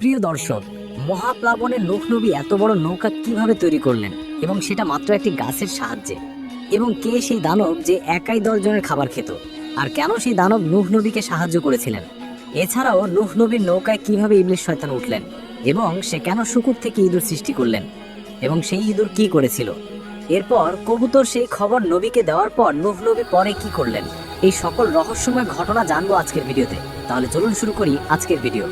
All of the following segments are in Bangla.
প্রিয় দর্শক, মহাপ্লাবনে নূহ নবী এত বড় নৌকা কিভাবে তৈরি করলেন এবং সেটা মাত্র একটি গাছের সাহায্যে? এবং কে সেই দানব যে একাই 10 জনের খাবার খেত? আর কেন সেই দানব নূহ নবীকে সাহায্য করেছিলেন? এছাড়াও নূহ নবীর নৌকায় কিভাবে ইবলিস শয়তান উঠলেন এবং সে কেন শুকুর থেকে ইঁদুর সৃষ্টি করলেন এবং সেই ইঁদুর কি করেছিল? এরপর কবুতর সেই খবর নবীকে দেওয়ার পর নূহ নবী পরে কি করলেন? এই সকল রহস্যময় ঘটনা জানবো আজকের ভিডিওতে। তাহলে চলুন শুরু করি আজকের ভিডিও।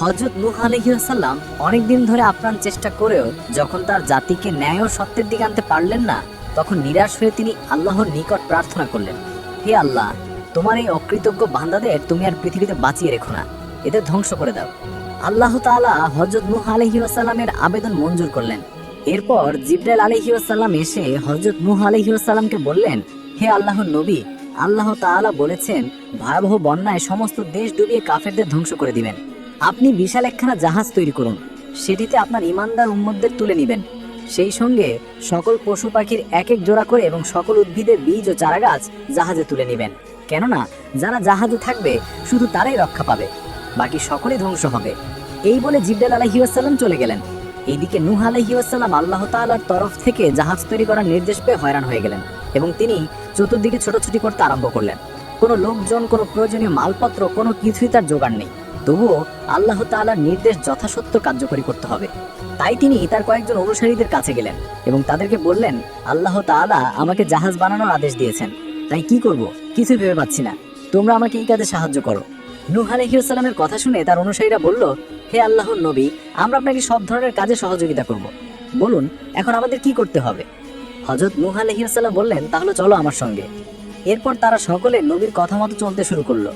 হযরত নূহ আলাইহিস সালাম অনেকদিন ধরে আপ্রাণ চেষ্টা করেও যখন তার জাতিকে ন্যায় ও সত্যের দিকে আনতে পারলেন না, তখন নিরাশ হয়ে তিনি আল্লাহর নিকট প্রার্থনা করলেন, হে আল্লাহ, তোমার এই অকৃতজ্ঞ বান্দাদের তুমি আর পৃথিবীতে বাঁচিয়ে রেখো না, এদের ধ্বংস করে দাও। আল্লাহ তাআলা হযরত নূহ আলাইহিস সালামের আবেদন মঞ্জুর করলেন। এরপর জিবরাইল আলাইহিস সালাম এসে হযরত নূহ আলাইহিস সালামকে বললেন, হে আল্লাহর নবী, আল্লাহ তাআলা বলেছেন ভয়াবহ বন্যায় সমস্ত দেশ ডুবিয়ে কাফেরদের ধ্বংস করে দিবেন। আপনি বিশাল একখানা জাহাজ তৈরি করুন, সেটিতে আপনার ইমানদার উম্মতদের তুলে নেবেন। সেই সঙ্গে সকল পশু পাখির এক এক জোড়া করে এবং সকল উদ্ভিদের বীজ ও চারাগাছ জাহাজে তুলে নেবেন। কেননা যারা জাহাজে থাকবে শুধু তারাই রক্ষা পাবে, বাকি সকলেই ধ্বংস হবে। এই বলে জিবরাইল আলাইহিস সালাম চলে গেলেন। এইদিকে নূহ আলাইহিস সালাম আল্লাহ তাআলার তরফ থেকে জাহাজ তৈরি করার নির্দেশ পেয়ে হয়রান হয়ে গেলেন এবং তিনি চতুর্দিকে ছোটাছুটি করতে আরম্ভ করলেন। কোনো লোকজন, কোনো প্রয়োজনীয় মালপত্র, কোনো কিছুই তার জোগাড় নেই। তবুও আল্লাহ তাআলার নির্দেশ যথাসত্য কার্যকরী করতে হবে। তাই তিনি তার কয়েকজন অনুসারীদের কাছে গেলেন এবং তাদেরকে বললেন, আল্লাহ তাআলা আমাকে জাহাজ বানানোর আদেশ দিয়েছেন, তাই কি করব কিছু ভেবে পাচ্ছি না, তোমরা আমাকে এই কাজে সাহায্য করো। নূহ আলাইহিস সালামের কথা শুনে তার অনুসারীরা বলল, হে আল্লাহর নবী, আমরা আপনাকে সব ধরনের কাজে সহযোগিতা করব, বলুন এখন আমাদের কি করতে হবে? হযরত নূহ আলাইহিস সালাম বললেন, তাহলে চলো আমার সঙ্গে। এরপর তারা সকলে নবীর কথা মতো চলতে শুরু করলো।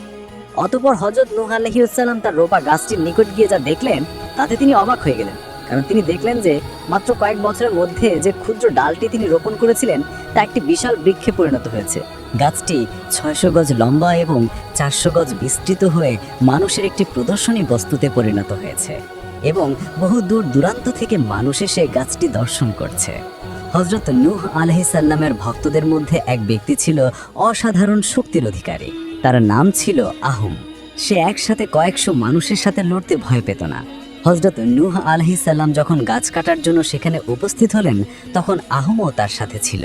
অতঃপর হযরত নূহ আলাইহিস সালাম তার রোপা গাছটির নিকট গিয়ে যা দেখলেন তাতে তিনি অবাক হয়ে গেলেন। কারণ তিনি দেখলেন যে মাত্র কয়েক বছরের মধ্যে যে ক্ষুদ্র ডালটি তিনি রোপণ করেছিলেন তা একটি বিশাল বৃক্ষে পরিণত হয়েছে। গাছটি 600 গজ লম্বা এবং 400 গজ বিস্তৃত হয়ে মানুষের একটি প্রদর্শনী বস্তুতে পরিণত হয়েছে এবং বহু দূর দূরান্ত থেকে মানুষ এসে গাছটি দর্শন করছে। হযরত নূহ আলাইহিস সালামের ভক্তদের মধ্যে এক ব্যক্তি ছিল অসাধারণ শক্তির অধিকারী। তার নাম ছিল আহম। সে একসাথে কয়েকশো মানুষের সাথে লড়তে ভয় পেত না। হযরত নূহ আলাইহিস সালাম যখন গাছ কাটার জন্য সেখানে উপস্থিত হলেন, তখন আহমও তার সাথে ছিল।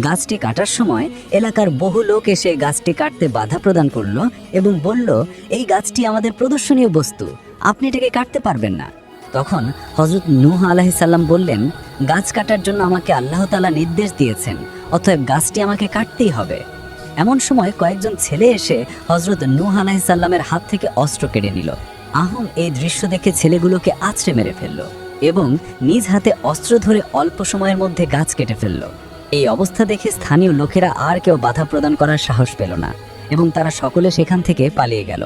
গাছটি কাটার সময় এলাকার বহু লোক এসে গাছটি কাটতে বাধা প্রদান করলো এবং বলল, এই গাছটি আমাদের প্রদর্শনীয় বস্তু, আপনি এটাকে কাটতে পারবেন না। তখন হযরত নূহ আলাইহিস সালাম বললেন, গাছ কাটার জন্য আমাকে আল্লাহ তাআলা নির্দেশ দিয়েছেন, অতএব গাছটি আমাকে কাটতেই হবে। এমন সময় কয়েকজন ছেলে এসে হযরত নূহ আলাইহিস সালামের হাত থেকে অস্ত্র কেড়ে নিল। আহম এই দৃশ্য দেখে ছেলেগুলোকে আছড়ে মেরে ফেলল এবং নিজ হাতে অস্ত্র ধরে অল্প সময়ের মধ্যে গাছ কেটে ফেলল। এই অবস্থা দেখে স্থানীয় লোকেরা আর কেউ বাধা প্রদান করার সাহস পেল না এবং তারা সকলে সেখান থেকে পালিয়ে গেল।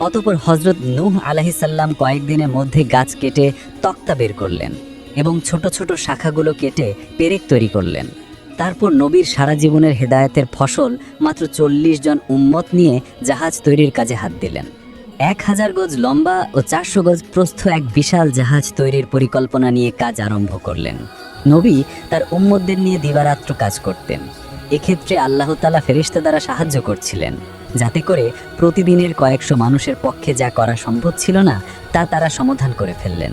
অতঃপর হযরত নূহ আলাইহিস সালাম কয়েকদিনের মধ্যে গাছ কেটে তক্তা বের করলেন এবং ছোট ছোট শাখাগুলো কেটে পেরেক তৈরি করলেন। তারপর নবীর সারা জীবনের হেদায়েতের ফসল মাত্র 40 জন উম্মত নিয়ে জাহাজ তৈরির কাজে হাত দিলেন। 1000 গজ লম্বা ও 400 গজ প্রস্থ এক বিশাল জাহাজ তৈরির পরিকল্পনা নিয়ে কাজ আরম্ভ করলেন। নবী তার উম্মতদের নিয়ে দিবারাত্র কাজ করতেন। এক্ষেত্রে আল্লাহ তাআলা ফেরেশতা দ্বারা সাহায্য করছিলেন, যাতে করে প্রতিদিনের কয়েকশো মানুষের পক্ষে যা করা সম্ভব ছিল না তা তারা সমাধান করে ফেললেন।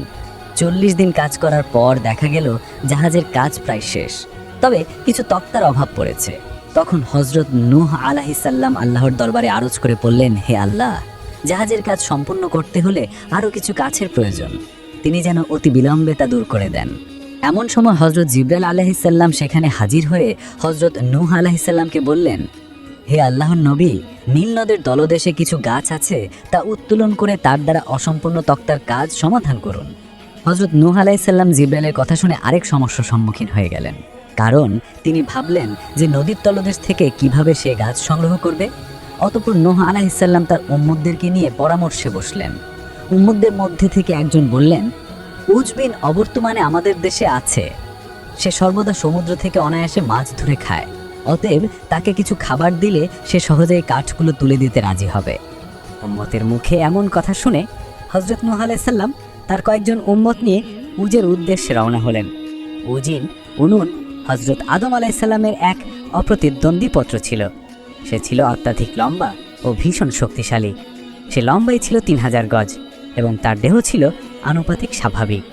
40 দিন কাজ করার পর দেখা গেল জাহাজের কাজ প্রায় শেষ, তবে কিছু তক্তার অভাব পড়েছে। তখন হযরত নূহ আলাইহিস সালাম আল্লাহর দরবারে আরজ করে বললেন, হে আল্লাহ, জাহাজের কাজ সম্পূর্ণ করতে হলে আরও কিছু কাছের প্রয়োজন, তিনি যেন অতি বিলম্বে তা দূর করে দেন। এমন সময় হযরত জিবরাইল আলাইহিস সালাম সেখানে হাজির হয়ে হযরত নূহ আলাইহিস সালামকে বললেন, হে আল্লাহর নবী, নীল নদের তলদেশে কিছু গাছ আছে, তা উত্তোলন করে তার দ্বারা অসম্পূর্ণ তক্তার কাজ সমাধান করুন। হযরত নূহ আলাইহিস সালাম জিবরাইলের কথা শুনে আরেক সমস্যার সম্মুখীন হয়ে গেলেন, কারণ তিনি ভাবলেন যে নদীর তলদেশ থেকে কিভাবে সে গাছ সংগ্রহ করবে। অতঃপর নূহ আলাইহিস সালাম তার উম্মতদেরকে নিয়ে পরামর্শে বসলেন। উম্মতদের মধ্যে থেকে একজন বললেন, উজবিন অবর্তমানে আমাদের দেশে আছে, সে সর্বদা সমুদ্র থেকে অনায়াসে মাছ ধরে খায়, অতএব তাকে কিছু খাবার দিলে সে সহজেই কাঠগুলো তুলে দিতে রাজি হবে। উম্মতের মুখে এমন কথা শুনে হযরত নূহ আলাইহিস সালাম তার কয়েকজন উম্মত নিয়ে উজের উদ্দেশ্যে রওনা হলেন। উজিন উনুন হযরত আদম আলাইহিস সালামের এক অপ্রতিদ্বন্দ্বী পুত্র ছিল। সে ছিল অত্যাধিক লম্বা ও ভীষণ শক্তিশালী। সে লম্বাই ছিল 3000 গজ এবং তার দেহ ছিল আনুপাতিক স্বাভাবিক।